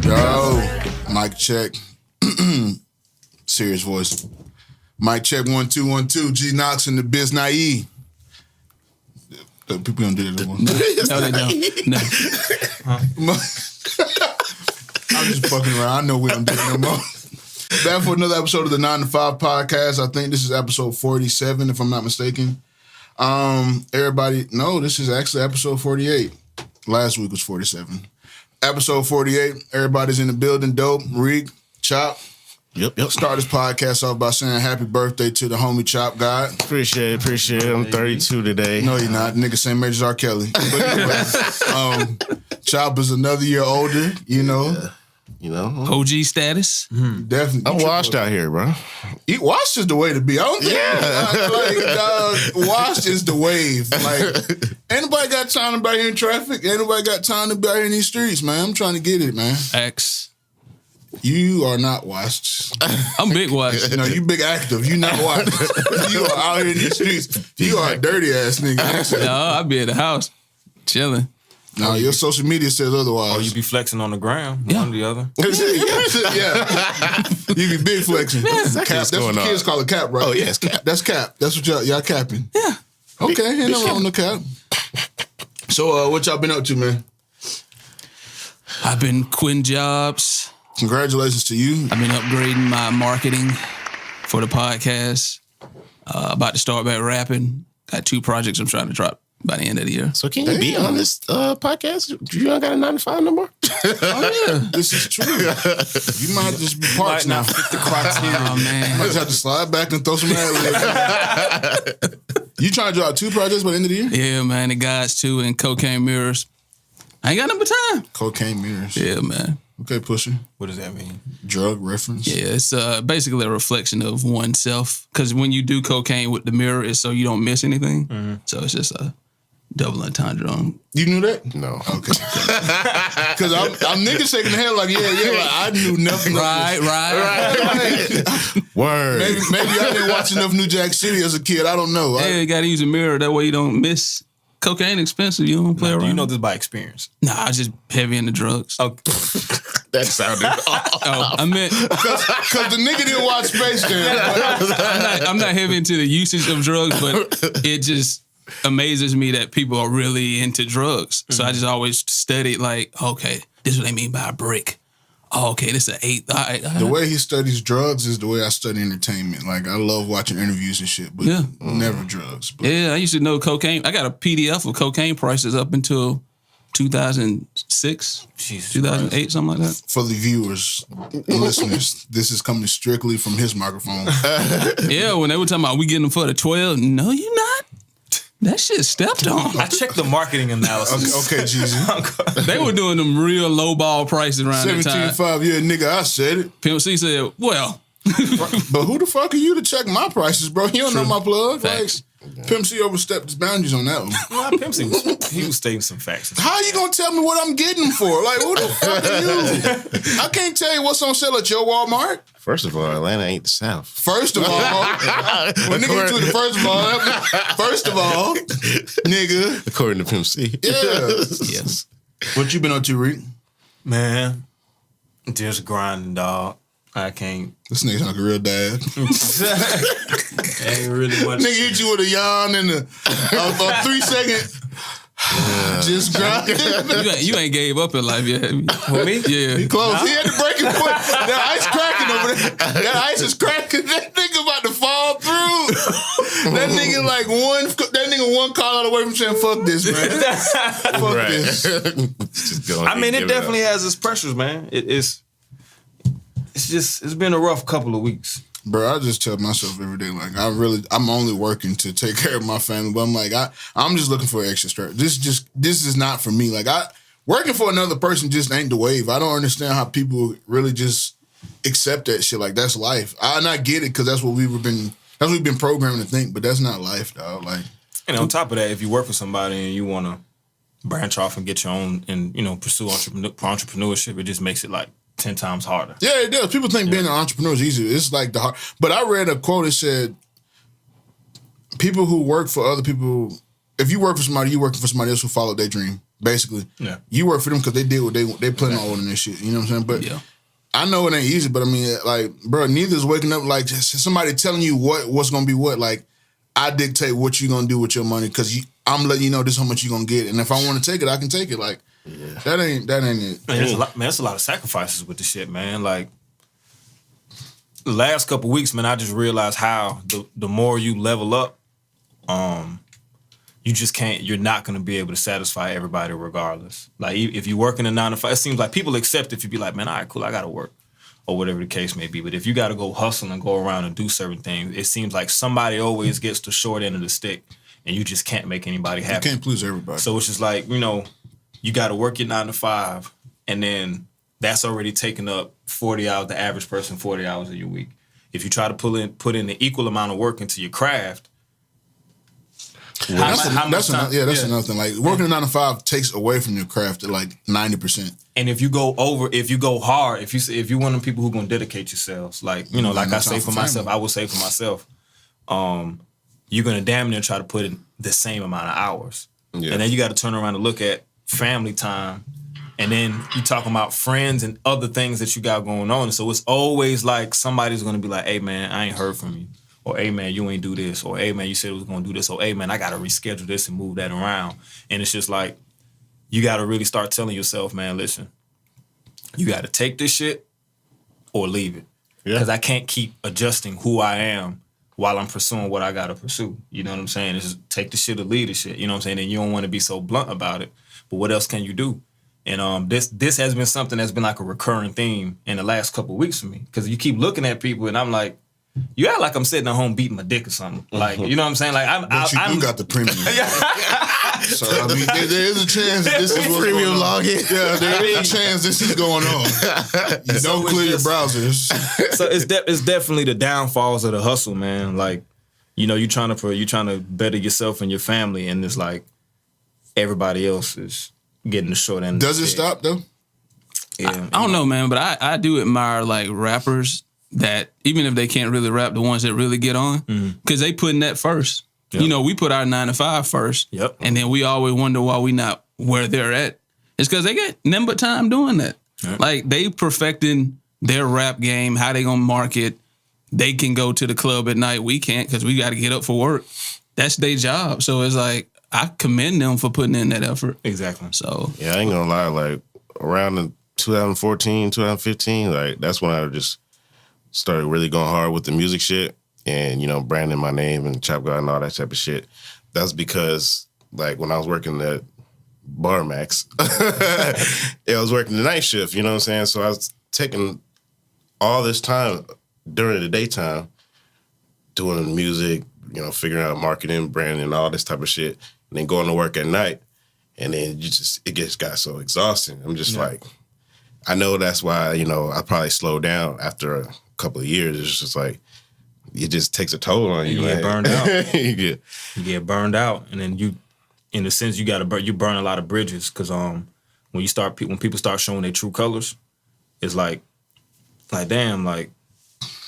Yo, mic check. Serious voice. Mic check 1 2 1 2. G Knox and the Biz Naive. People don't do that anymore. No, they don't. No. I'm just fucking around. I know we don't do it no more. Back for another episode of the 9 to 5 podcast. I think this is episode 47, if I'm not mistaken. Everybody, no, this is actually episode 48. Last week was 47. Episode 48. Everybody's in the building. Dope, Reek, Chop. Yep. Start this podcast off by saying happy birthday to the homie Chop God. Appreciate it. I'm 32 today. No, you're not. Nigga, same age as R. Kelly. But anyway, Chop is another year older, you know. Yeah. You know? OG status. Definitely. I'm washed out here, bro. Washed is the way to be. I don't think washed is the wave. Like, anybody got time to be out here in traffic? Anybody got time to be out here in these streets, man? I'm trying to get it, man. X. You are not washed. I'm big washed. No, you big active. You not washed. You are out here in these streets. You are a dirty ass nigga. No, I be at the house chilling. No, your social media says otherwise. Or you be flexing on the ground, Yeah. one or the other. Yeah. You be big flexing. Cap. That's what kids call a cap, right? Oh, yeah, it's cap. That's cap. That's what y'all capping. Yeah. Okay, ain't nothing wrong with no cap. So, what y'all been up to, man? I've been quitting jobs. Congratulations to you. I've been upgrading my marketing for the podcast. About to start back rapping. Got 2 projects I'm trying to drop by the end of the year. So can you be on this podcast? You don't got a 9 to 5 no more? Oh, yeah. This is true. You might just be parts now. Fit the criteria. Oh, You man. might just have to slide back and throw some ad-libs. You trying to drop 2 projects by the end of the year? Yeah, man. The Gods 2 and Cocaine Mirrors. I ain't got no time. Cocaine mirrors. Yeah, man. Okay, Pusher. What does that mean? Drug reference. Yeah, it's basically a reflection of oneself. Because when you do cocaine with the mirror, it's so you don't miss anything. Mm-hmm. So it's just a double entendre on. You knew that? No. Okay. Because I'm niggas shaking the head like, yeah, like, I knew nothing. Right. Word. Maybe I didn't watch enough New Jack City as a kid. I don't know. Yeah, you got to use a mirror. That way you don't miss. Cocaine expensive. You don't play around. Do you know this by experience? Nah, I was just heavy into drugs. Okay. That sounded Oh, I meant Because the nigga didn't watch Space Jam. I'm not heavy into the usage of drugs, but it just amazes me that people are really into drugs. So I just always studied like, okay, this is what they mean by a brick. Oh, okay, this is an 8. All right. The way he studies drugs is the way I study entertainment. Like, I love watching interviews and shit, but never drugs. But Yeah, I used to know cocaine. I got a PDF of cocaine prices up until 2006, Jesus 2008, something like that. for the viewers and listeners, this is coming strictly from his microphone. Yeah, when they were talking about we getting them for the 12, no, you're not. That shit stepped on. I checked the marketing analysis. Okay, Jeezy. They were doing them real low ball prices around that time. 17.5, yeah, nigga, I said it. Pimp C said, well, But who the fuck are you to check my prices, bro? You don't know my plug. Facts. Like, Pimp C overstepped his boundaries on that one. Nah, Pimp C, he was stating some facts. How you gonna tell me what I'm getting for? Like, who the fuck are you? I can't tell you what's on sale at your Walmart. First of all, Atlanta ain't the South. First of all, when nigga tweeted first of all, nigga. According to Pimp C. Yeah. yes. What you been up to, Reek? Man, just grinding, dog. I can't. This nigga like a real dad. Ain't really much. Nigga hit you with a yawn and a 3-second. Just grinding. You ain't gave up in life yet. For me? Yeah. He close. He had to break his foot. That ice cracking over there. That ice is cracking. That nigga about to fall through. That nigga one call out away from saying, fuck this, man. Fuck this. Just go I mean, and it give definitely up. has its pressures, man. It's been a rough couple of weeks. Bro, I just tell myself every day, like, I'm only working to take care of my family, but I'm like, I'm just looking for extra stress. This is not for me. Like, working for another person just ain't the wave. I don't understand how people really just accept that shit. Like, that's life. I get it because that's what we've been programmed to think, but that's not life, dog. Like, And on top of that, if you work for somebody and you want to branch off and get your own and, pursue entrepreneurship, it just makes it like 10 times harder. yeah, it does. People think being an entrepreneur is easy. It's like the hard. But I read a quote that said, people who work for other people, if you work for somebody, you're working for somebody else who followed their dream. basically. Yeah. You work for them because they did what they plan on ordering this shit. You know what I'm saying? But Yeah. I know it ain't easy, but I mean, like, bro, neither's waking up like somebody telling you what's gonna be what. Like, I dictate what you gonna do with your money because I'm letting you know this is how much you gonna get, and if I want to take it, I can take it. Like, that ain't it. Man, there's a lot of sacrifices with the shit, man. Like, the last couple weeks, man, I just realized how the more you level up, you just can't. You're not gonna be able to satisfy everybody regardless. Like, if you work in a 9 to 5, it seems like people accept if you be like, man, all right, cool, I gotta work, or whatever the case may be. But if you gotta go hustle and go around and do certain things, it seems like somebody always gets the short end of the stick, and you just can't make anybody happy. You can't please everybody. So it's just like, you got to work your 9 to 5, and then that's already taking up 40 hours, the average person 40 hours of your week. If you try to put in the equal amount of work into your craft, that's another thing. Like, working a 9 to 5 takes away from your craft at like 90%. and if you go hard, if you're one of the people who gonna dedicate yourselves, like like I say for myself, I will say for myself, you're gonna damn near try to put in the same amount of hours, and then you got to turn around and look at family time. And then you talking about friends and other things that you got going on. So it's always like somebody's going to be like, hey, man, I ain't heard from you. Or, hey, man, you ain't do this. Or, hey, man, you said it was going to do this. Or, hey, man, I got to reschedule this and move that around. And it's just like, you got to really start telling yourself, man, listen, you got to take this shit or leave it. Because I can't keep adjusting who I am while I'm pursuing what I got to pursue. You know what I'm saying? It's just take the shit or leave the shit. You know what I'm saying? And you don't want to be so blunt about it. But what else can you do? And this has been something that's been like a recurring theme in the last couple of weeks for me. Because you keep looking at people and I'm like, you act like I'm sitting at home beating my dick or something. Like, you know what I'm saying? Like, you got the premium. So, I mean, there is a chance that this is what's premium going on. login. Yeah, there is a chance this is going on. You don't clear your browsers. So it's definitely the downfalls of the hustle, man. Like, you're trying to better yourself and your family, and it's like everybody else is getting the short end. Does it stop though? Yeah, I don't know, man, but I do admire like rappers that even if they can't really rap, the ones that really get on, because they putting that first. Yep. We put our 9 to 5 first, and then we always wonder why we not where they're at. It's because they get nothing but time doing that. Yep. Like, they perfecting their rap game, how they gonna market. They can go to the club at night. We can't because we got to get up for work. That's their job. So it's like, I commend them for putting in that effort. Exactly. So Yeah, I ain't gonna lie. Like, around the 2014, 2015, like, that's when I just started really going hard with the music shit and, branding my name and Chop God and all that type of shit. That's because, like, when I was working at Bar Max, I was working the night shift, you know what I'm saying? So I was taking all this time during the daytime doing music, figuring out marketing, branding, all this type of shit, and then going to work at night. And then it just got so exhausting. I'm just like, I know that's why, I probably slowed down after a couple of years. It's just like, it just takes a toll on you. You get burned out. You get burned out. And then you, in a sense, you burn a lot of bridges. Because when people start showing their true colors, it's like, damn, like,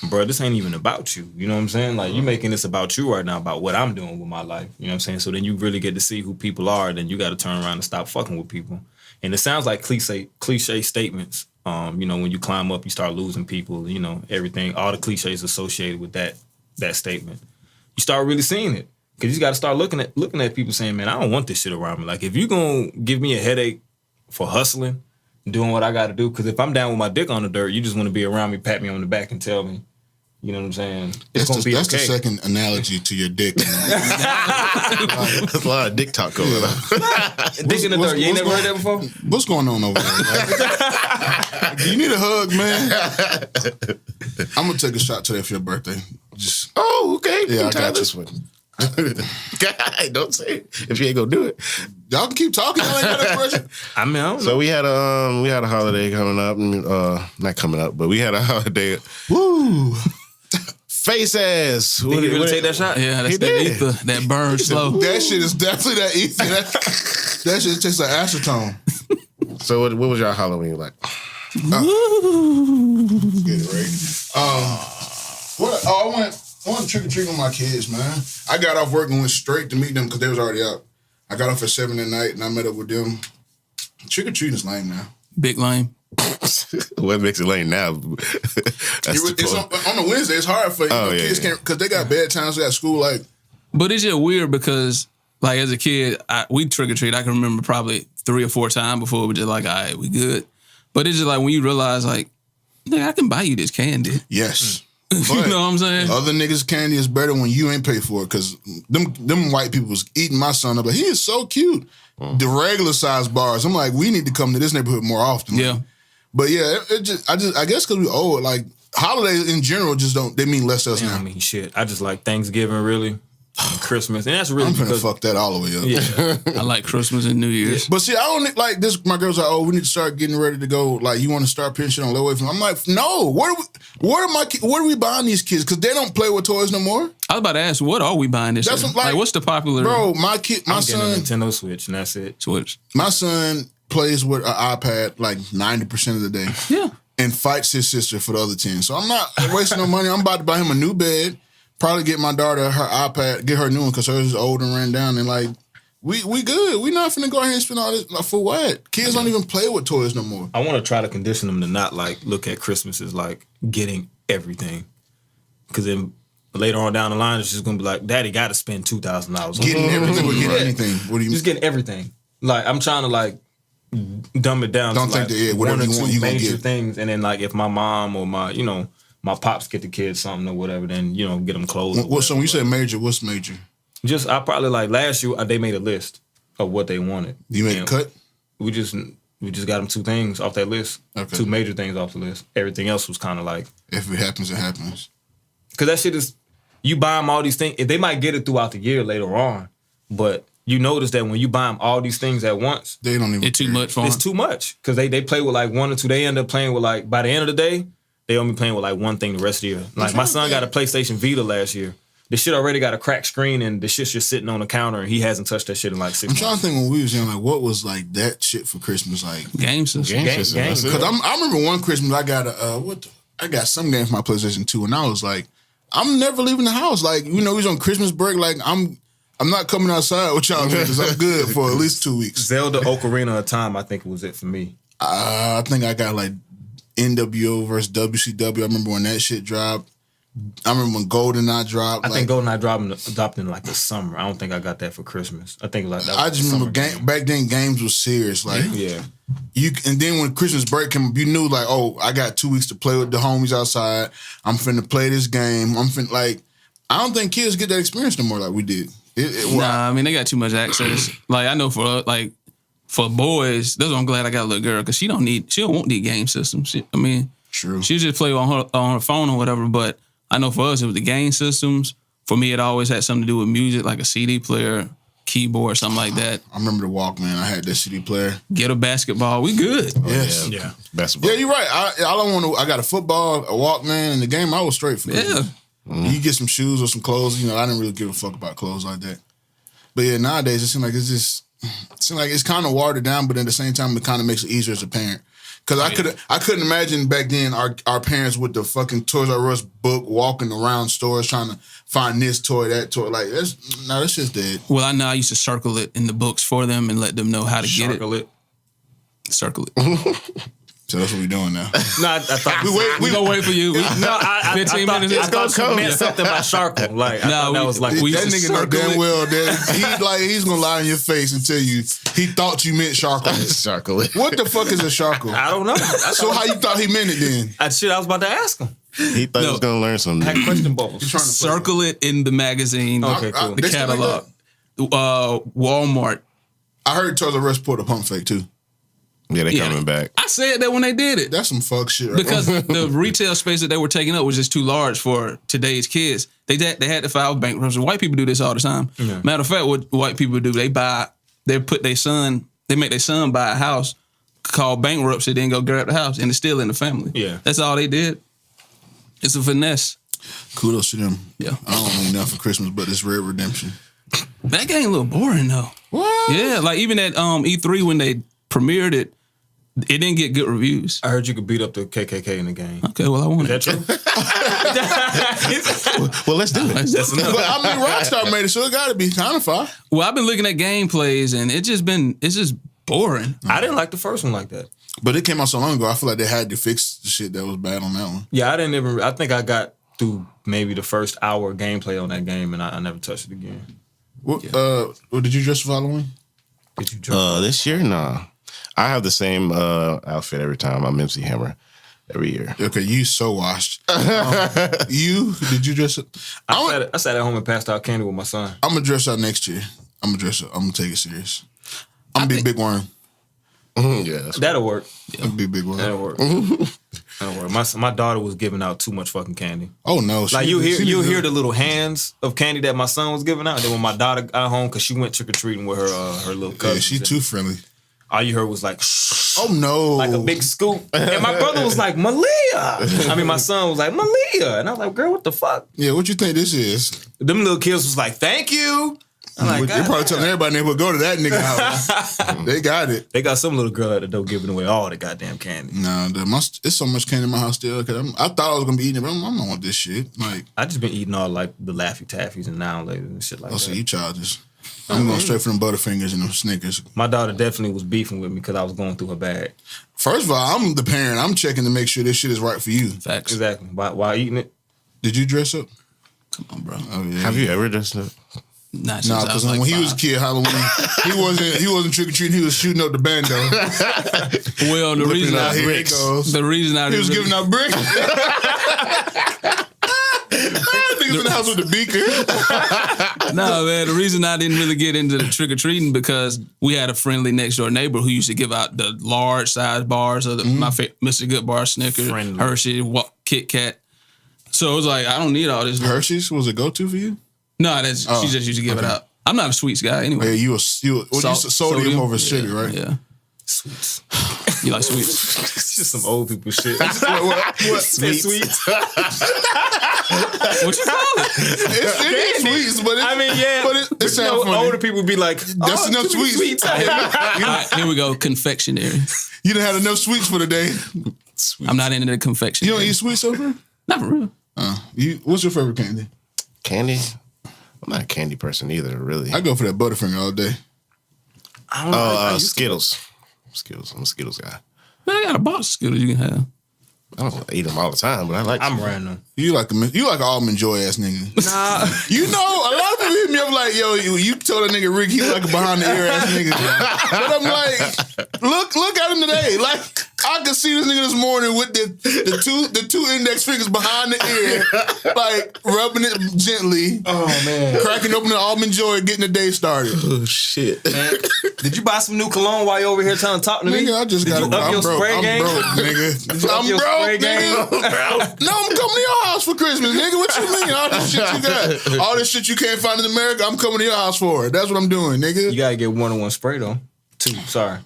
bro, this ain't even about you. You know what I'm saying? Like, you making this about you right now, about what I'm doing with my life. You know what I'm saying? So then you really get to see who people are. Then you got to turn around and stop fucking with people. And it sounds like cliche statements. When you climb up, you start losing people. Everything, all the cliches associated with that statement. You start really seeing it because you got to start looking at people saying, "Man, I don't want this shit around me." Like, if you gonna give me a headache for hustling, doing what I got to do, because if I'm down with my dick on the dirt, you just want to be around me, pat me on the back, and tell me. You know what I'm saying? It's going to be okay. That's the second analogy to your dick. There's a lot of dick talk going on. Dick in the dirt. You ain't never heard that before? What's going on over there? Do you need a hug, man? I'm going to take a shot today for your birthday. Okay. Yeah, I got this one. Don't say it if you ain't gonna do it. Y'all can keep talking. Y'all ain't got that pressure. I mean, I don't know. So we had a holiday coming up. Not coming up, but we had a holiday. Woo! Face ass. Did you really take that shot? yeah, that's that ether that burns slow. That shit is definitely that ether. That shit tastes like acetone. So what was y'all Halloween like? Get it right. I went trick or treating with my kids, man. I got off work and went straight to meet them because they was already out. I got off at 7 at night and I met up with them Trick or treating is lame now. Big lame. What makes it lame now? It's on a Wednesday. It's hard for kids can't because they got bad times. They got school. Like, but it's just weird because like as a kid, we trick or treat. I can remember probably 3 or 4 times before we were just like, all right, we good. But it's just like when you realize like, nigga, I can buy you this candy. yes. You know what I'm saying? Other niggas' candy is better when you ain't pay for it because them white people was eating my son up. Like, he is so cute. The regular size bars. I'm like, we need to come to this neighborhood more often. Yeah. But yeah, I guess because we old, like holidays in general just don't, they mean less to us I now. mean, shit. I just like Thanksgiving, really. And Christmas. And that's really I'm finna because... fuck that all the way up. Yeah. I like Christmas and New Year's. But see, I don't like this. My girl's like, oh, we need to start getting ready to go. Like, you want to start putting shit on layaway from? I'm like, no. What are we buying these kids? Because they don't play with toys no more. I was about to ask, what are we buying this year? Like, what's the popular Bro, my I'm getting a son, Nintendo Switch, and that's it. Switch? my son plays with an iPad like 90% of the day. Yeah. And fights his sister for the other 10. So I'm not wasting no money. I'm about to buy him a new bed. Probably get my daughter her iPad, get her a new one because hers is old and ran down. And like, we good. We not finna go ahead and spend all this. Like, for what? Kids don't even play with toys no more. I want to try to condition them to not like look at Christmas as like getting everything, because then later on down the line it's just gonna be like, Daddy got to spend $2,000. Getting everything or getting anything. What do you mean? Just getting everything. Like I'm trying to like dumb it down. Don't to think like that whatever one or you want, two you gonna major get. things, and then like if my mom or my my pops get the kids something or whatever, then get them clothes. So when you say major, what's major? Just I probably like last year they made a list of what they wanted. You made a cut? We just got them 2 things off that list. Okay. 2 major things off the list. Everything else was kind of like, If it happens, it happens. because that shit is, you buy them all these things. They might get it throughout the year later on, but you notice that when you buy them all these things at once, They don't even. It's too much for them. it's too much. Because they play with like 1 or 2. They end up playing with like, by the end of the day, they only playing with like 1 thing the rest of the year. Like my son got a PlayStation Vita last year. The shit already got a cracked screen and the shit's just sitting on the counter and he hasn't touched that shit in like 6 I'm months. trying to think when we was young, like what was like that shit for Christmas, like. Game system. Game Game- system, game. that's it. Because I remember one Christmas I got I got some game for my PlayStation 2, and I was like, I'm never leaving the house. Like, we was on Christmas break. Like, I'm not coming outside with y'all because I'm good for at least 2 weeks. Zelda Ocarina of Time, I think it was it for me. I think I got like NWO versus WCW. I remember when that shit dropped. I remember when GoldenEye dropped. I think GoldenEye dropped in like the summer. I don't think I got that for Christmas. I think like that was I just the remember summer game. back then games was serious. Like Yeah. and then when Christmas break came, you knew like, oh, I got 2 weeks to play with the homies outside. I'm finna play this game. I don't think kids get that experience no more like we did. Nah, I mean, they got too much access. Like, I know for boys, that's why I'm glad I got a little girl, because she don't want the game system. True. She just play on her phone or whatever, but I know for us, it was the game systems. For me, it always had something to do with music, like a CD player, keyboard, something like that. I remember the Walkman. I had that CD player. Get a basketball. We good. Yes. Yeah. Basketball. Yeah, you're right. I got a football, a Walkman, and the game I was straight for. Yeah. You get some shoes or some clothes. I didn't really give a fuck about clothes like that. But yeah, nowadays it seems like it's kind of watered down, but at the same time it kind of makes it easier as a parent. Because I couldn't imagine back then our parents with the fucking Toys R Us book walking around stores trying to find this toy, that toy. Like that's just dead. Well, I know I used to circle it in the books for them and let them know how to get it. Circle it. So that's what we're doing now. No, I thought We gonna wait for you. No, I 15 thought, minutes. I thought you meant something by Sharkle. Like, I thought that was like, we that used to nigga know circle damn it. well that he's gonna lie in your face and tell you he thought you meant Sharkle. Chocolate. What the fuck is a Sharkle? I don't know. So how you thought he meant it then? I was about to ask him. He thought he was gonna learn something. I had question bubbles. Trying to play. Circle it in the magazine. Okay, cool. The They still like catalog. Walmart. I heard Toys R Us put a pump fake too. Yeah, they Yeah. coming back. I said that when they did it. That's some fuck shit, right? Because the retail space that they were taking up was just too large for today's kids. They had to file bankruptcy. White people do this all the time. Yeah. Matter of fact, what white people do, they make their son buy a house, call bankruptcy, then go grab the house, and it's still in the family. Yeah. That's all they did. It's a finesse. Kudos to them. Yeah. I don't need nothing for Christmas, but it's Red Redemption. That game a little boring though. What? Yeah, like even at E3 when they premiered it, it didn't get good reviews. I heard you could beat up the KKK in the game. Okay, well I want Is that it. true? Well, let's do it. That's enough. But I mean, Rockstar made it, so it got to be kind of fire. Well, I've been looking at gameplays and it's just boring. I didn't like the first one like that. But it came out so long ago. I feel like they had to fix the shit that was bad on that one. Yeah, I think I got through maybe the first hour of gameplay on that game, and I never touched it again. What did you dress for Halloween? Did you drink? This year, nah. I have the same outfit every time. I'm MC Hammer every year. Okay, you so washed. Did you dress up? I sat at home and passed out candy with my son. I'm gonna dress out next year. I'm gonna dress up. I'm gonna take it serious. I'm gonna be Big Worm. Yeah, that's That'll work. I'm gonna be Big Worm. That'll work. That'll work. My daughter was giving out too much fucking candy. Oh no! Like you hear the little hands of candy that my son was giving out. Then when my daughter got home, because she went trick or treating with her little cousin. Yeah, she too friendly. All you heard was like, Oh no! like a big scoop. And my brother was like, Malia. I mean, my son was like, Malia. And I was like, girl, what the fuck? Yeah, what you think this is? Them little kids was like, thank you. I'm like, They're probably telling everybody they would go to that nigga house. They got it. They got some little girl at the door giving away all the goddamn candy. Nah, it's so much candy in my house still. Cause I thought I was gonna be eating it, but I don't want this shit. Like, I just been eating all like the Laffy Taffies and Now and Later and shit like oh, so that. you childish. I'm going straight for them Butterfingers and them Snickers. My daughter definitely was beefing with me because I was going through her bag. First of all, I'm the parent. I'm checking to make sure this shit is right for you. Facts. Exactly. While eating it. Did you dress up? Come on, bro. Oh yeah. Have you ever dressed up? Not since Nah, I because was like when he 5. was a kid, Halloween, he wasn't trick or treating. He was shooting up the bando. Well, the reason out, here it goes. the reason I He was didn't giving out bricks. Niggas in the house with the beaker. No, man. The reason I didn't really get into the trick or treating because we had a friendly next door neighbor who used to give out the large size bars of my Mr. Good Bar, Snickers, Friendly. Hershey, Kit Kat. So it was like I don't need all this. Hershey's was a go-to for you? No, she just used to give it out. I'm not a sweets guy anyway. Yeah, you was sodium over sugar, right? Yeah. Sweets. You like sweets? It's just some old people shit. What? Sweets. What you call it? It's sweets, but I mean, yeah. but it you sounds know, funny. older people be like, That's enough too many sweets. All right, here we go. Confectionery. You done had enough sweets for the day. I'm not into the You confectionery. don't eat sweets over? Not for real. What's your favorite candy? Candy? I'm not a candy person either, really. I go for that Butterfinger all day. I don't know. I used to- Skittles. Skittles. I'm a Skittles guy. Man, I got a box of Skittles you can have. I don't eat them all the time, but I like I'm them. random. You like an almond joy ass nigga. Nah. You know, a lot of people hit me up like, yo, you told that nigga Rick he like a behind the ear ass nigga. But I'm like, look at him today. Like, I could see this nigga this morning with the two index fingers behind the ear, like rubbing it gently, Oh, man. cracking open the almond joy, getting the day started. Oh, shit. Did you buy some new cologne while you over here trying to talk to me? Nigga, I just Did got you up I'm your broke. spray I'm game? broke, nigga. you up I'm your broke, spray game? nigga. No, I'm coming to your house for Christmas, nigga. What you mean? All this shit you got, all this shit you can't find in America, I'm coming to your house for it. That's what I'm doing, nigga. You gotta get 1-on-1 spray though. 2, sorry.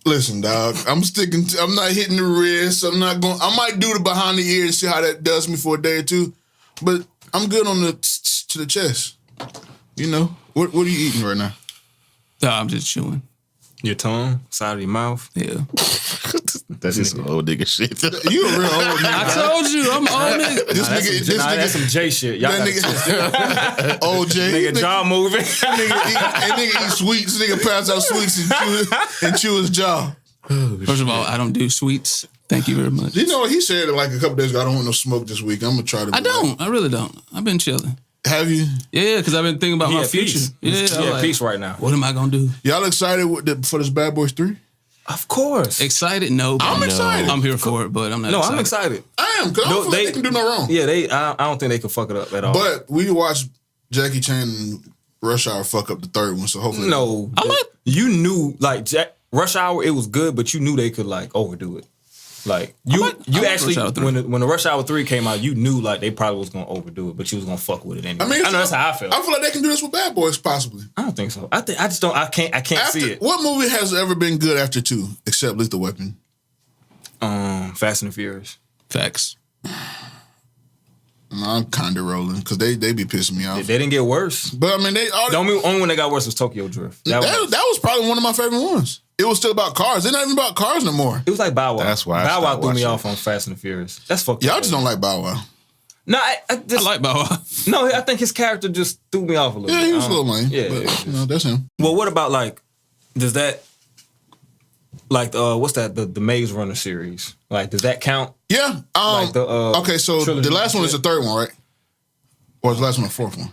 Listen, dog. I'm not hitting the wrist. I might do the behind the ear and see how that does me for a day or two. But I'm good on the to the chest. You know what are you eating right now? No, I'm just chewing. Your tongue, side of your mouth. Yeah. That's just some old nigga shit. You a real old nigga. I told you, I'm old nigga. This That's some nigga, J shit. Y'all that gotta nigga, OJ. nigga jaw moving. Nigga eat sweets. Nigga pass out sweets and chew his jaw. First of all, I don't do sweets. Thank you very much. You know what? He said like a couple days ago, I don't want no smoke this week. I'm gonna try to. I don't. I really don't. I've been chilling. Have you? Yeah, because I've been thinking about He my at future. peace. Yeah, He I'm at like, peace right now. what am I gonna do? Y'all excited for this Bad Boys 3? Of course. Excited? No. but I'm excited. I'm here for it, but I'm not. No, excited. I'm excited. I am, because I don't feel like they can do no wrong. Yeah, I don't think they can fuck it up at all. But we watched Jackie Chan and Rush Hour fuck up the third one, so hopefully. no, I like- you knew like Rush Hour. It was good, but you knew they could like overdo it. Like you like actually Rush Hour 3. when the Rush Hour 3 came out, you knew like they probably was gonna overdo it, but you was gonna fuck with it anyway. I mean, I know that's how I felt. I feel like they can do this with Bad Boys, possibly. I don't think so. I just don't. I can't see it. What movie has ever been good after 2, except Lethal Weapon? Fast and the Furious. Facts. No, I'm kind of rolling because they be pissing me off. They didn't get worse. But I mean, The only one that got worse was Tokyo Drift. That was probably one of my favorite ones. It was still about cars. They're not even about cars no more. it was like Bow Wow. That's why I Bow Wow stopped threw me watching off on Fast and the Furious. That's fucked Y'all up. just don't like Bow Wow. No, I I just like Bow Wow. no. I think his character just threw me off a little. Yeah, bit. he was a little lame. Yeah, but, yeah. you know, that's him. Well, what about like? Does that Like what's that? The Maze Runner series. Like, does that count? Yeah. Like the, okay, so trilogy the last one is the shit. third one, right? Or is the last one the fourth one?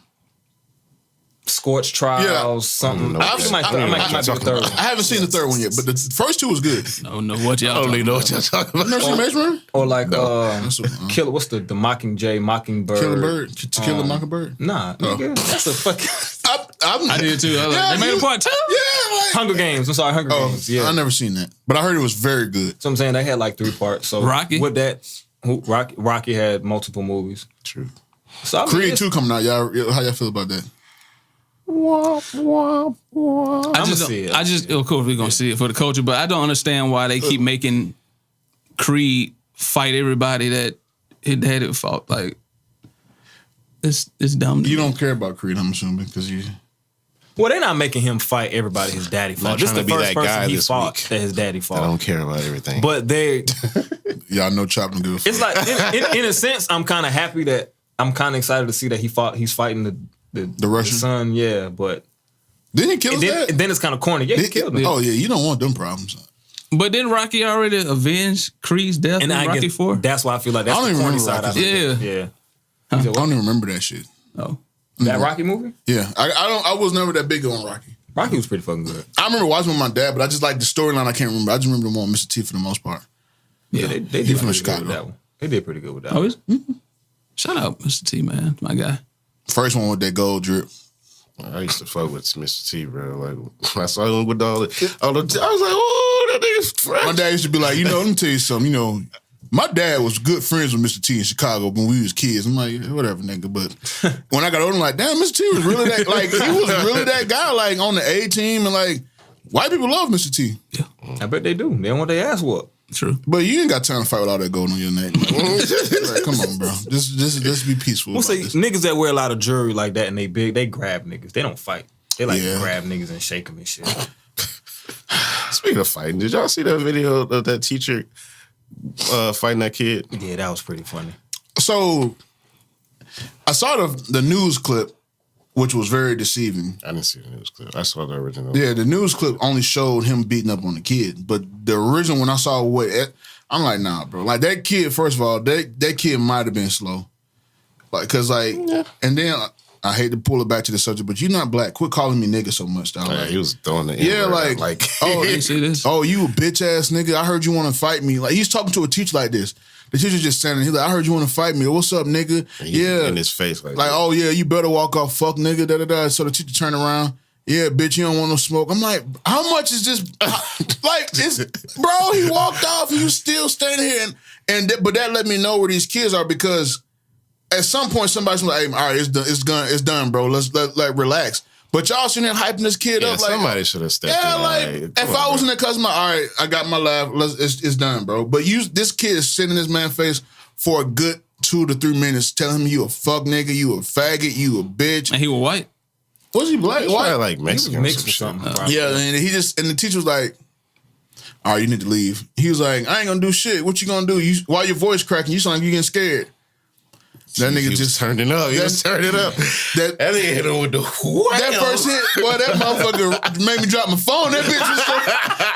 Scorch Trials, Yeah. something. I I think it might be the third one. I haven't seen the third one yet, but the first two was good. I don't know what y'all I don't talking even know about. what y'all talking about. You never seen Maze Runner? Or like That's what- Killer. What's the Mockingbird? Killer Bird? To Kill a Mockingbird? Nah, nigga, that's a fucking I I did too. I was like, they made a part two. Yeah, like, Hunger Games. I'm sorry, Hunger Games. Yeah, I never seen that, but I heard it was very good. so I'm saying they had like 3 parts. So Rocky? with that, Rocky had multiple movies. True. So I mean, Creed it's- 2 coming out. Y'all, how y'all feel about that? I just, of course, we're gonna see it for the culture, but I don't understand why they keep making Creed fight everybody that had it fought. Like, it's dumb. You don't care about Creed, I'm assuming, because you. Well, they're not making him fight everybody his daddy fought. This is trying the to be first that guy person he this fought week. that his daddy I fought. don't care about everything. But they, Y'all know Chop don't give a fuck. it's like in a sense, I'm kind of happy that I'm kind of excited to see that he's fighting the Russian? son. Yeah, but Didn't he kill his dad? then it's kind of corny. Yeah, he killed him. Oh, yeah, you don't want them problems. But didn't Rocky already avenge Creed's death And in I Rocky guess 4? that's why I feel like that's I don't the even corny remember side of Rocky. it. Yeah. Yeah. I don't even remember that shit. Oh. That Rocky movie? Yeah, I was never that big on Rocky. Rocky was pretty fucking good. I remember watching with my dad, but I just like the storyline. I can't remember. I just remember the one with Mr. T for the most part. Yeah. They He did from pretty good Chicago. with that one. They did pretty good with that Oh, one. is? Shout out, Mr. T, man. My guy. First one with that gold drip. I used to fuck with Mr. T, bro. Like, when I saw him with all the I was like, oh, that nigga's fresh. My dad used to be like, let me tell you something. My dad was good friends with Mr. T in Chicago when we was kids. I'm like, whatever, nigga. But when I got older, I'm like, damn, Mr. T was really that, like, he was really that guy, like, on the A team. And, like, white people love Mr. T. I bet they do. They don't want their ass whooped. True. But you ain't got time to fight with all that gold on your neck. Like, come on, bro. Just be peaceful. We'll about say this. niggas that wear a lot of jewelry like that and they big, they grab niggas. They don't fight. They like Yeah. grab niggas and shake them and shit. Speaking of fighting, did y'all see that video of that teacher fighting that kid? Yeah, that was pretty funny. So, I saw the news clip, which was very deceiving. I didn't see the news clip. I saw the original. Yeah, the news clip only showed him beating up on the kid, but the original, when I saw I'm like, nah, bro. Like, that kid, first of all, that kid might have been slow. Like, cause like, and then I hate to pull it back to the subject, but you're not black. Quit calling me nigga so much, dog. Yeah, Like, he was throwing the yeah, N-word like, out, oh, You see this? oh, you a bitch ass nigga. I heard you want to fight me. Like, he's talking to a teacher like this. The teacher just standing. He's like, I heard you want to fight me. What's up, nigga? He- Yeah. in his face like, Like, that. oh yeah, you better walk off, fuck nigga, da da da. So the teacher turned around. Yeah, bitch, you don't want no smoke. I'm like, how much is this? Like, it's bro. He walked off. You still standing here, but that let me know where these kids are because at some point somebody's like, hey, all right, it's done, bro. Let's relax. But y'all sitting there hyping this kid yeah, up like somebody should have stepped yeah, in. like come if I on, was in bro. the customer, all right, I got my laugh. It's done, bro. But this kid is sitting in this man's face for a good 2 to 3 minutes, telling him you a fuck nigga, you a faggot, you a bitch. And he was white. Was he black? He's probably White? like Mexican or Mixed some with shit. something. probably. Yeah, and the teacher was like, all right, you need to leave. He was like, I ain't gonna do shit. What you gonna do? Why your voice cracking? You sound like you getting scared. That He nigga was just turning up. He was turning up. that That nigga hit him with the that first hit, boy, that motherfucker made me drop my phone. That bitch was so,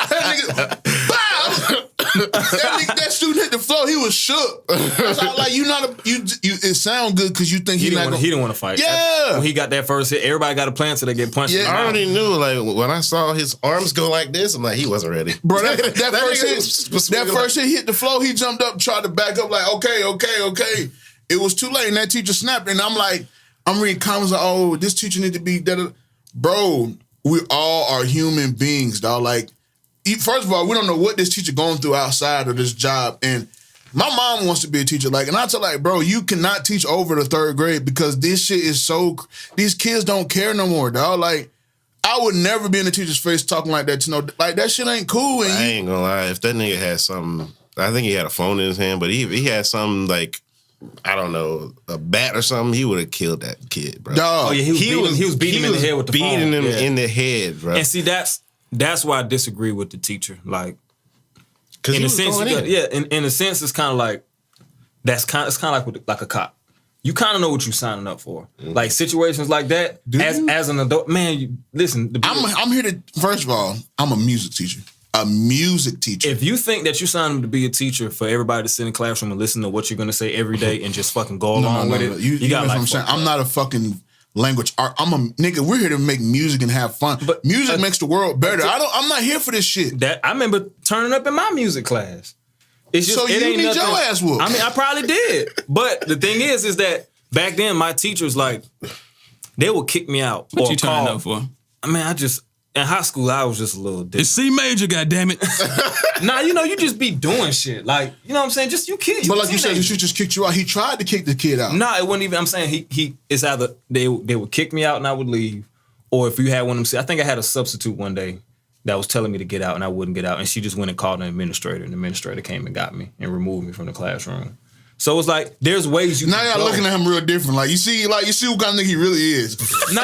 that nigga, bow. That student hit the floor. He was shook. I was like, you not a you. It sound good because you think He he not. didn't want to fight. Yeah. When he got that first hit, everybody got a plan so they get punched. Yeah. in the I mouth. already knew, like, when I saw his arms go like this, I'm like, he wasn't ready. Bro, that nigga first hit hit the floor. He jumped up, tried to back up, like, okay. It was too late, and that teacher snapped. And I'm like, I'm reading comments like, oh, this teacher need to be da-da. Bro, we all are human beings, dog. Like, first of all, we don't know what this teacher going through outside of this job. And my mom wants to be a teacher. Like, and I tell like, bro, you cannot teach over the 3rd grade because this shit is these kids don't care no more, dog. Like, I would never be in a teacher's face talking like that to know, like, that shit ain't cool. And I ain't gonna lie. If that nigga had something, I think he had a phone in his hand, but he had something like, I don't know, a bat or something, he would have killed that kid, bro. dog. Oh yeah, he was beating him in the head with the beating phone. him Yeah. in the head, bro. And see, that's why I disagree with the teacher. Like, Because in he a was sense, going in. yeah, in a sense, it's kind of like it's kind of like with, like a cop. You kind of know what you're signing up for. Like situations like that, Do you? as an adult, man. Listen, I'm here to, first of all, I'm a music teacher. a music teacher. If you think that you signed him to be a teacher for everybody to sit in the classroom and listen to what you're gonna say every day and just fucking go along with it, you got what I'm saying. I'm not a fucking language art. I'm a nigga. We're here to make music and have fun. But music makes the world better. I'm not here for this shit. That I remember turning up in my music class. It's just, so you need your ass whooped. I mean, I probably did. But the thing is that back then my teachers, like, they would kick me out. What you turning up for? I mean, in high school, I was just a little different. It's C major, goddammit. Nah, you just be doing shit. Like, you know what I'm saying? Just you kid. But like you said, the shit just kicked you out. He tried to kick the kid out. Nah, it wasn't even, I'm saying it's either they would kick me out and I would leave, or if you had one of them, I think I had a substitute one day that was telling me to get out and I wouldn't get out. And she just went and called an administrator, and the administrator came and got me and removed me from the classroom. So it's like, there's ways you now can y'all go. looking at him real different. Like you see what kind of nigga he really is. He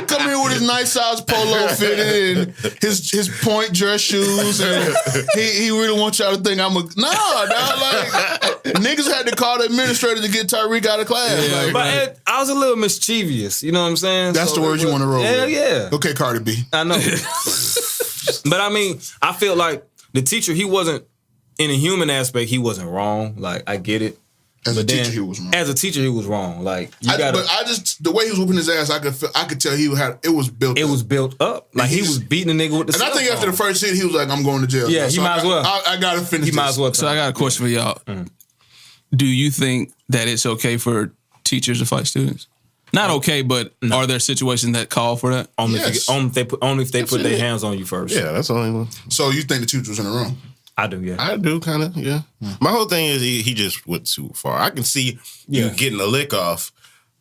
come here with his nice size polo fitted and his point dress shoes, and he really wants y'all to think I'm a like niggas had to call the administrator to get Tyreek out of class. Yeah, like, But I was a little mischievous, you know what I'm saying? That's the word you want to roll Hell with. yeah. Okay, Cardi B. I know. But I mean, I feel like the teacher, he wasn't, in a human aspect, he wasn't wrong. Like, I get it. As a teacher, he was wrong. As a teacher, he was wrong. Like, the way he was whooping his ass, I could tell it was built. It was built up. Like, he was beating a nigga with the. And I think after the first hit, he was like, "I'm going to jail." Yeah, he might as well. I gotta finish. He might as well. So I got a question for y'all. Do you think that it's okay for teachers to fight students? Not okay, but are there situations that call for that? Only Yes. if they put their hands on you first. Yeah, that's the only one. So you think the teacher was in the room? I do. Yeah. I do kind of, yeah. My whole thing is he just went too far. I can see you getting a lick off,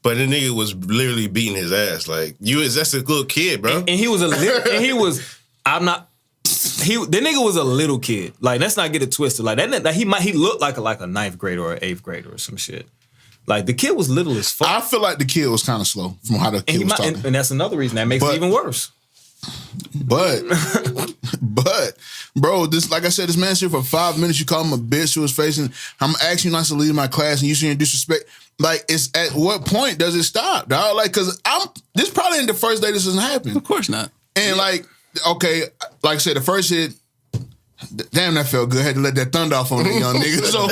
but the nigga was literally beating his ass. Like, that's a little kid, bro. And he was the nigga was a little kid. Like, let's not get it twisted. Like that he looked like a ninth grader or an eighth grader or some shit. Like, the kid was little as fuck. I feel like the kid was kind of slow from how the kid was talking. And that's another reason that makes it even worse. But, bro, this, like I said, this man's here for 5 minutes. You call him a bitch to his face, and I'm asking you not to leave my class, and you see him disrespect. Like, it's at what point does it stop, dog? Like, cause this probably ain't the first day this doesn't happen. Of course not. And like, okay, like I said, the first hit, damn, that felt good. I had to let that thunder off on that young nigga. So,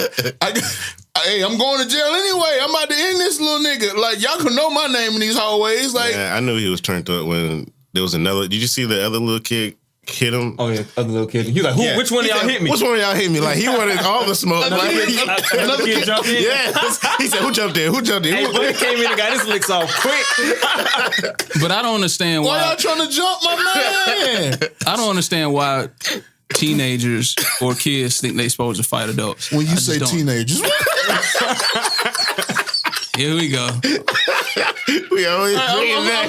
hey, I'm going to jail anyway. I'm about to end this little nigga. Like, y'all can know my name in these hallways. Like, yeah, I knew he was turned up when there was another. Did you see the other little kid hit him? Oh yeah, other little kid. He was like, Yeah. which one of y'all hit me? Which one of y'all hit me? Like, he wanted all the smoke. Another kid jumped in. Yeah. He said, who jumped in? Who jumped in? Hey, buddy came in and got his licks off quick. But I don't understand why why. y'all trying to jump my man? I don't understand why teenagers or kids think they supposed to fight adults. When I you just say don't. teenagers, Here we go. We always bring it back.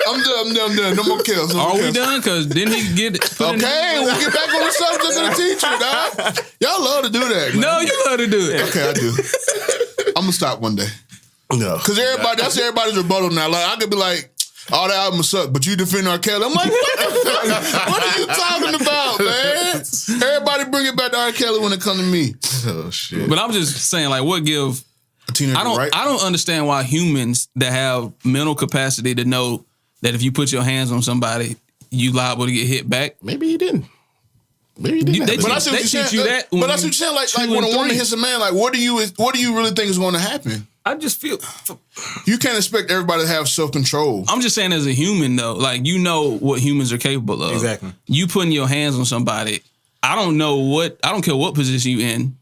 I'm done. No more kills. Are we done? Because didn't he get put in- Okay, we'll get back on the subject of the teacher, dog. Y'all love to do that. Man. No, you love to do it. Okay, I do. I'm gonna stop one day. No. Cause that's everybody's rebuttal now. Like, I could be like, all the albums suck, but you defend R. Kelly. I'm like, what the fuck? What are you talking about, man? Everybody bring it back to R. Kelly when it comes to me. Oh, shit. But I'm just saying, like, what give? A teenager, right? I don't understand why humans that have mental capacity to know that if you put your hands on somebody, you liable to get hit back. Maybe he didn't. Maybe he didn't. They have But it. I see what you're teach saying. you that But when that's what you're saying. Like 2 when a and woman 3. hits a man, like what do you really think is going to happen? I just feel You can't expect everybody to have self-control. I'm just saying, as a human, though, like, you know what humans are capable of. Exactly. You putting your hands on somebody, I don't care what position you in,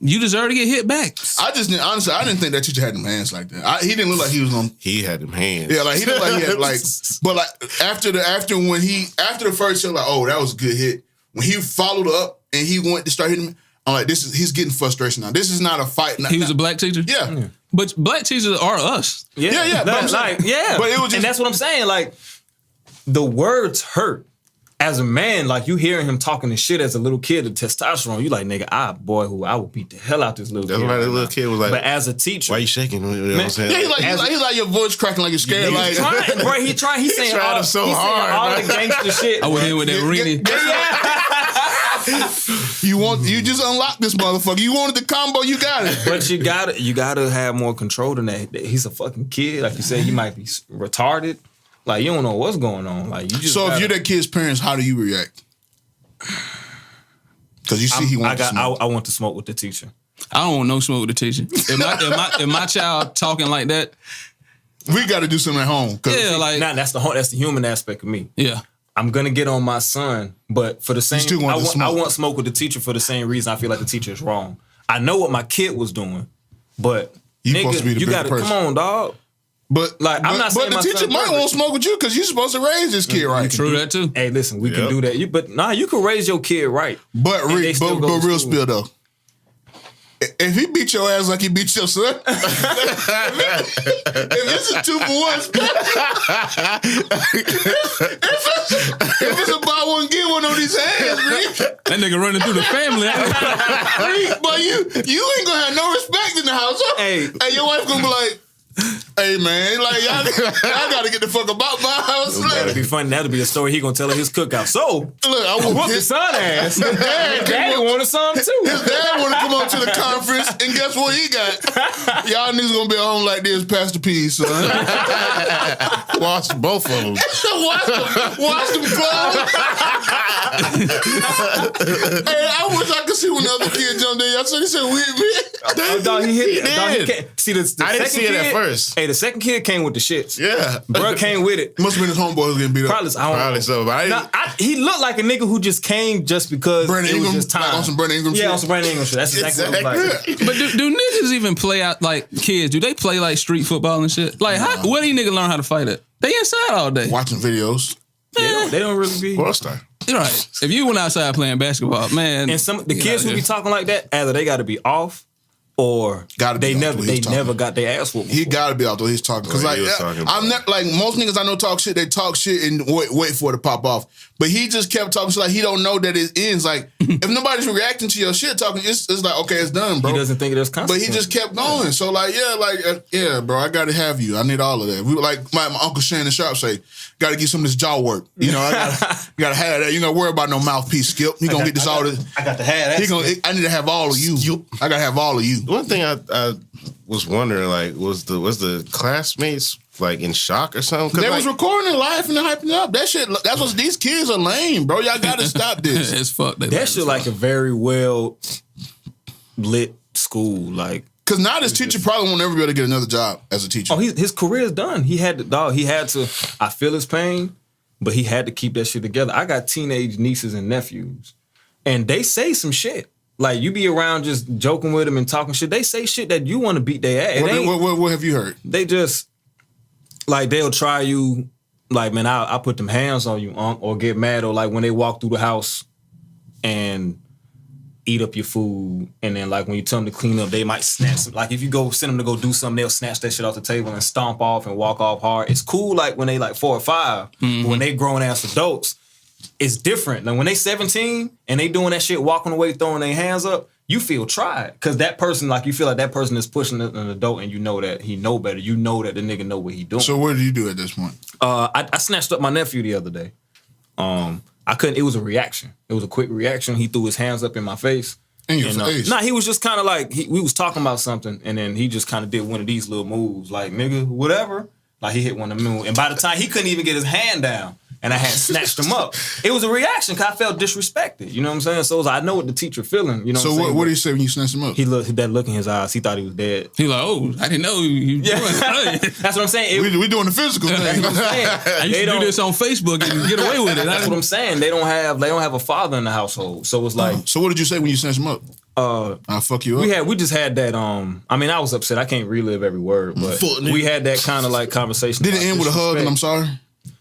you deserve to get hit back. Honestly, I didn't think that teacher had them hands like that. He didn't look like he was on. He had them hands. Yeah, like he looked like he had like. But like after the first hit, like, oh, that was a good hit. When he followed up and he went to start hitting me, I'm like, he's getting frustration now. This is not a fight. He was a black teacher? Yeah. But black teachers are us. Yeah. But I'm saying- but it was just, and that's what I'm saying. Like, the words hurt. As a man, like, you hearing him talking this shit as a little kid, the testosterone, you like, nigga, I will beat the hell out this little That's kid. why the right little now. kid was like, But as a teacher, why you shaking? You know what I'm saying? yeah, he's like your voice cracking like you're scared. Like, trying, bro, he's saying tried all, him so he's saying hard, all man. the gangster shit. I went in with that Rini. you just unlocked this motherfucker. You wanted the combo, you got it. But you gotta have more control than that. He's a fucking kid. Like you said, he might be retarded. Like you don't know what's going on. Like you just. So if you're that kid's parents, how do you react? Because you see he wants to smoke. I want to smoke with the teacher. I don't want no smoke with the teacher. If my child talking like that, we got to do something at home. yeah, like Now that's the human aspect of me. yeah. I'm gonna get on my son, but for the same, still want to smoke. I want smoke with the teacher for the same reason I feel like the teacher is wrong. I know what my kid was doing, but You nigga, supposed to be the you bigger gotta person. come on, dog. But Like, I'm not saying but my the teacher son's might perfect. want to smoke with you because you're supposed to raise this kid right. True that too. Hey, listen, we can Yep. do that. You can raise your kid right. But And they still but go to real school. spill though. If he beat your ass like he beat your son, if it's a 2-for-1 spot, if it's a buy one get one on these hands, Reed, That nigga running through the family. but you ain't gonna have no respect in the house. Hey. Your wife gonna be like, hey man, like y'all gotta get the fuck about my house. That'd Like, be funny. That'd be a story he gonna tell at his cookout. So, look, I whoop want his his son ass. dad Daddy wanted some too. dad want to come up to the conference, and guess what he got? Y'all niggas gonna be at home like this, Pastor P, son. Watch both of them. Watch them clowns. Hey, I wish I could see when the other kid jumped in. Y'all said he said we. Oh, dog, he hit it. Dog, he did. can't. See, the I didn't second see it at kid- first. Hey, the second kid came with the shits. Yeah. Bruh came with it. Must have been his homeboy who was getting beat up. Probably, I don't Probably know. so, but I didn't. Nah, he looked like a nigga who just came just because Brandon it was Ingram? just time. Like on some Brandon Ingram Yeah, shit? on some Brandon Ingram shit. That's exactly what it was like. But do niggas even play out like kids? Do they play like street football and shit? Like, where do you niggas learn how to fight at? They inside all day. Watching videos. They don't really be. World Star. You're right. If you went outside playing basketball, man, And some the get kids out who here. be talking like that, either they got to be off, or Gotta be they off never what they he's talking. never got their ass whooped. He gotta be out there. He's talking because What like he was talking I'm about. not like most niggas I know talk shit. They talk shit and wait for it to pop off. But he just kept talking shit like he don't know that it ends. Like if nobody's reacting to your shit talking, it's like okay, it's done, bro. He doesn't think there's But consequences. he just kept going. So like yeah, bro, I gotta have you. I need all of that. We like my uncle Shannon Sharp say, gotta get some of this jaw work. You know, I gotta have that. You know, worry about no mouthpiece, Skip. He gonna get this all this. I got to have that. I need to have all of you. I gotta have all of you. One thing I was wondering, like, was the classmates like in shock or something? 'Cause, They like, was recording it live and hyping it up. That shit, that's what these kids are lame, bro. Y'all gotta stop this. it's fucked. That shit like a very well lit school. Like, Cause now this teacher probably won't ever be able to get another job as a teacher. oh, his career's done. He had to, dog. He had to. I feel his pain, but he had to keep that shit together. I got teenage nieces and nephews, and they say some shit. Like you be around just joking with them and talking shit. They say shit that you want to beat their ass. It ain't- What have you heard? they just like they'll try you. Like, man, I'll put them hands on you, or get mad, or like when they walk through the house and eat up your food, and then like when you tell them to clean up, they might snatch some. Like if you go send them to go do something, they'll snatch that shit off the table and stomp off and walk off hard. It's cool like when they like 4 or 5, but when they grown ass adults, it's different. Like when they 17 and they doing that shit, walking away, throwing their hands up, you feel tried. Cause that person, like you feel like that person is pushing an adult and you know that he know better. You know that the nigga know what he doing. So what do you do at this point? I snatched up my nephew the other day. I couldn't, it was a reaction. It was a quick reaction. He threw his hands up in my face. In your And, face? Nah, he was just kind of like, we was talking about something and then he just kind of did one of these little moves, like, nigga, whatever. Like he hit one of them moves. And by the time he couldn't even get his hand down and I had snatched him up, it was a reaction because I felt disrespected. You know what I'm saying? So it was, I know what the teacher feeling. You know So what I'm saying? what do you say when you snatch him up? He looked, that look in his eyes, he thought he was dead. He like, oh, I didn't know you Yeah. doing that. That's what I'm saying. We doing the physical That's thing. what I'm saying. I used to do this on Facebook and get away with it. That's what I'm saying. They don't have a father in the household. So it's like So what did you say when you snatched him up? I'll fuck you up. we just had that I mean I was upset. I can't relive every word, but we had that kind of like conversation. Did it about end with a hug and I'm disrespect. sorry?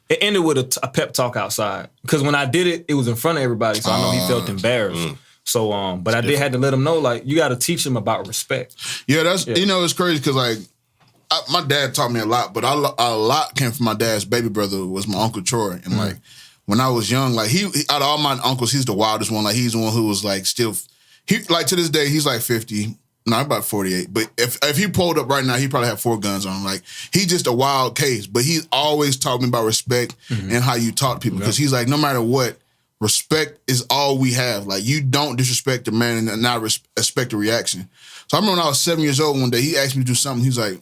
It ended with a pep talk outside. Because when I did it, it was in front of everybody, so I know he felt embarrassed. So but I did have to let him know, like, you gotta teach him about respect. Yeah, that's you know it's crazy because like my dad taught me a lot, but a lot came from my dad's baby brother was my Uncle Troy, and like when I was young, like he out of all my uncles, he's the wildest one. Like he's the one who was like still he like to this day he's like 50. No, about 48. But if he pulled up right now, he probably had 4 guns on him. Like he's just a wild case. But he always taught me about respect and how you talk to people. Because he's like, no matter what, respect is all we have. Like you don't disrespect a man and not expect a reaction. So I remember when I was 7 years old one day, he asked me to do something. He's like,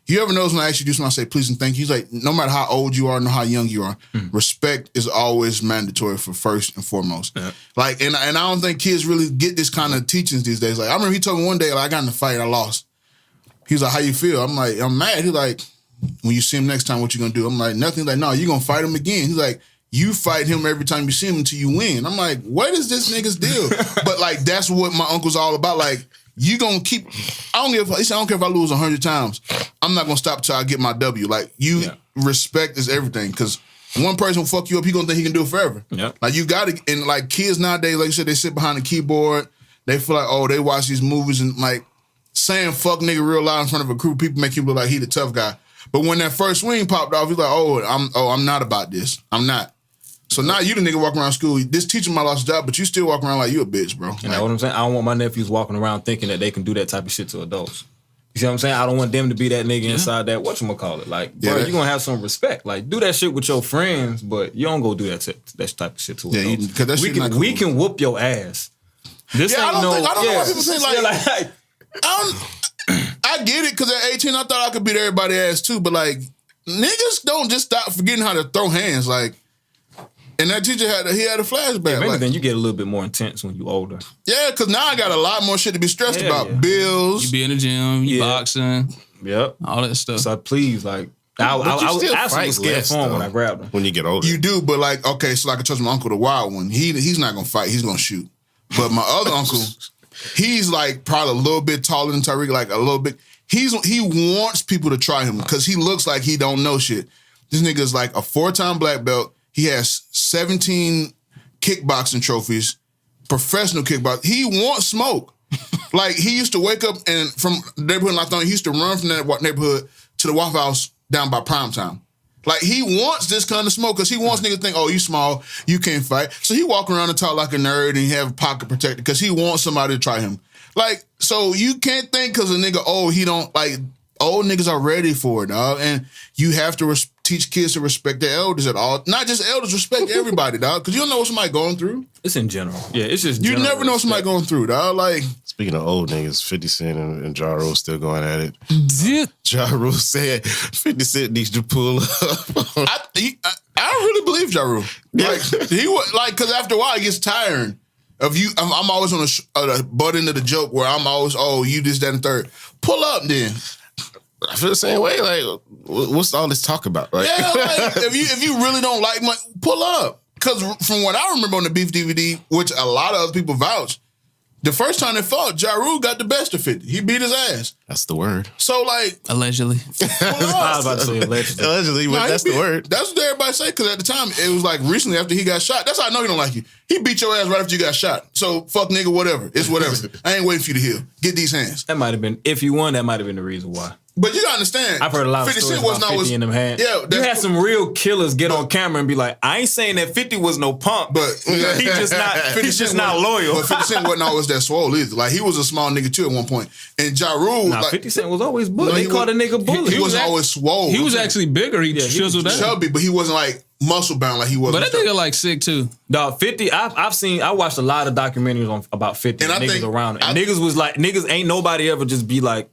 You ever notice when I actually do something, I say please and thank you? He's like, no matter how old you are, no how young you are, respect is always mandatory for first and foremost. Yeah. Like, and I don't think kids really get this kind of teachings these days. Like, I remember he told me one day, like, I got in a fight, I lost. He's like, how you feel? I'm like, I'm mad. He's like, when you see him next time, what you gonna do? I'm like, nothing. He's like, no, you gonna fight him again. He's like, you fight him every time you see him until you win. I'm like, what is this nigga's deal? But like, that's what my uncle's all about. Like, you gonna keep, I don't care if I lose 100 times. I'm not gonna stop till I get my W. Like, respect is everything. Cause one person will fuck you up, he gonna think he can do it forever. Yep. Like, you gotta, and like kids nowadays, like you said, they sit behind the keyboard. They feel like, oh, they watch these movies and like saying fuck nigga real loud in front of a group of people make you look like he the tough guy. But when that first swing popped off, he's like, I'm not about this. I'm not. So now you the nigga walking around school. This teacher might lost his job, but you still walking around like you a bitch, bro. You know what I'm saying? I don't want my nephews walking around thinking that they can do that type of shit to adults. You see what I'm saying? I don't want them to be that nigga inside that whatchamacallit. Like, bro, you gonna have some respect. Like, do that shit with your friends, but you don't go do that type of shit to adults. Because that shit not cool. We can whoop your ass. This ain't I don't know why people say like, like I get it, because at 18 I thought I could beat everybody's ass too, but like, niggas don't just stop forgetting how to throw hands. Like, and that teacher had a flashback. if anything, like, you get a little bit more intense when you older. yeah, because now I got a lot more shit to be stressed about. Bills. You be in the gym, you boxing, Yep. all that stuff. So please, like, I was absolutely scared for him when I grabbed him. When you get older. You do, but like, okay, so like I trust my uncle, the wild one. He's not gonna fight. He's gonna shoot. But my other uncle, he's like probably a little bit taller than Tyreek, like a little bit. He wants people to try him because he looks like he don't know shit. This nigga's like a 4-time black belt. He has 17 kickboxing trophies, professional kickboxing. He wants smoke. Like, he used to wake up and from the neighborhood in Latonia, he used to run from that neighborhood to the Waffle House down by Primetime. Like, he wants this kind of smoke because he wants niggas to think, oh, you small, you can't fight. So he walk around and talk like a nerd and he have a pocket protector because he wants somebody to try him. Like, so you can't think because a nigga, he don't, like, old niggas are ready for it, dog. And you have to teach kids to respect their elders at all. Not just elders, respect everybody, dog. Because you don't know what somebody going through. It's in general. Yeah, it's just you never know what somebody going through, dog. Like, speaking of old niggas, 50 Cent and Ja Rule still going at it. Yeah. Ja Rule said 50 Cent needs to pull up. I really believe Ja Rule. Like, he was like, because after a while it gets tiring of you. I'm always on the butt end of the joke where I'm always, you this, that, and third. Pull up then. I feel the same way. Like, what's all this talk about? Right? Yeah, like, if you really don't like my, pull up. Because from what I remember on the Beef DVD, which a lot of other people vouch, the first time they fought, Ja Rule got the best of 50. He beat his ass. That's the word. So, like, Allegedly. I was about to say allegedly. Allegedly, but that's the word. That's what everybody say, because at the time, it was like recently after he got shot. That's how I know he don't like you. He beat your ass right after you got shot. So, fuck nigga, whatever. It's whatever. I ain't waiting for you to heal. Get these hands. That might have been, if you won, that might have been the reason why. But you gotta understand. I've heard a lot of 50 stories Cent about 50 in them hands. Yeah, you had some real killers get on camera and be like, I ain't saying that 50 was no punk, but he's just not loyal. But 50 Cent wasn't always that swole either. Like, he was a small nigga too at one point. And Ja Rule, like, 50 Cent was always bully. They called a nigga bully. He wasn't always swole. He was actually bigger. He chiseled down. Chubby, but he wasn't like muscle bound like he was. But that nigga like sick too. Dog, 50, I watched a lot of documentaries about 50 and niggas around it. And niggas was like, niggas ain't nobody ever just be like,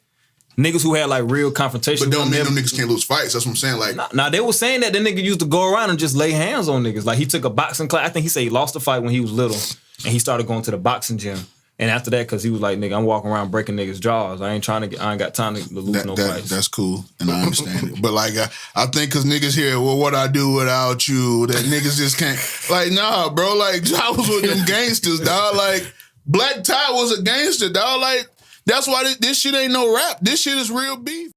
niggas who had like real confrontations. But don't mean them niggas can't lose fights. That's what I'm saying. Like, nah, they were saying that the nigga used to go around and just lay hands on niggas. Like, he took a boxing class. I think he said he lost a fight when he was little, and he started going to the boxing gym. And after that, because he was like, nigga, I'm walking around breaking niggas' jaws. I ain't got time to lose no fights. That's cool, and I understand it. But like, I think because niggas here, well, what I do without you, that niggas just can't. Like, nah, bro. Like, I was with them gangsters, dog. Like, Black Tie was a gangster, dog. Like, that's why this shit ain't no rap. This shit is real beef.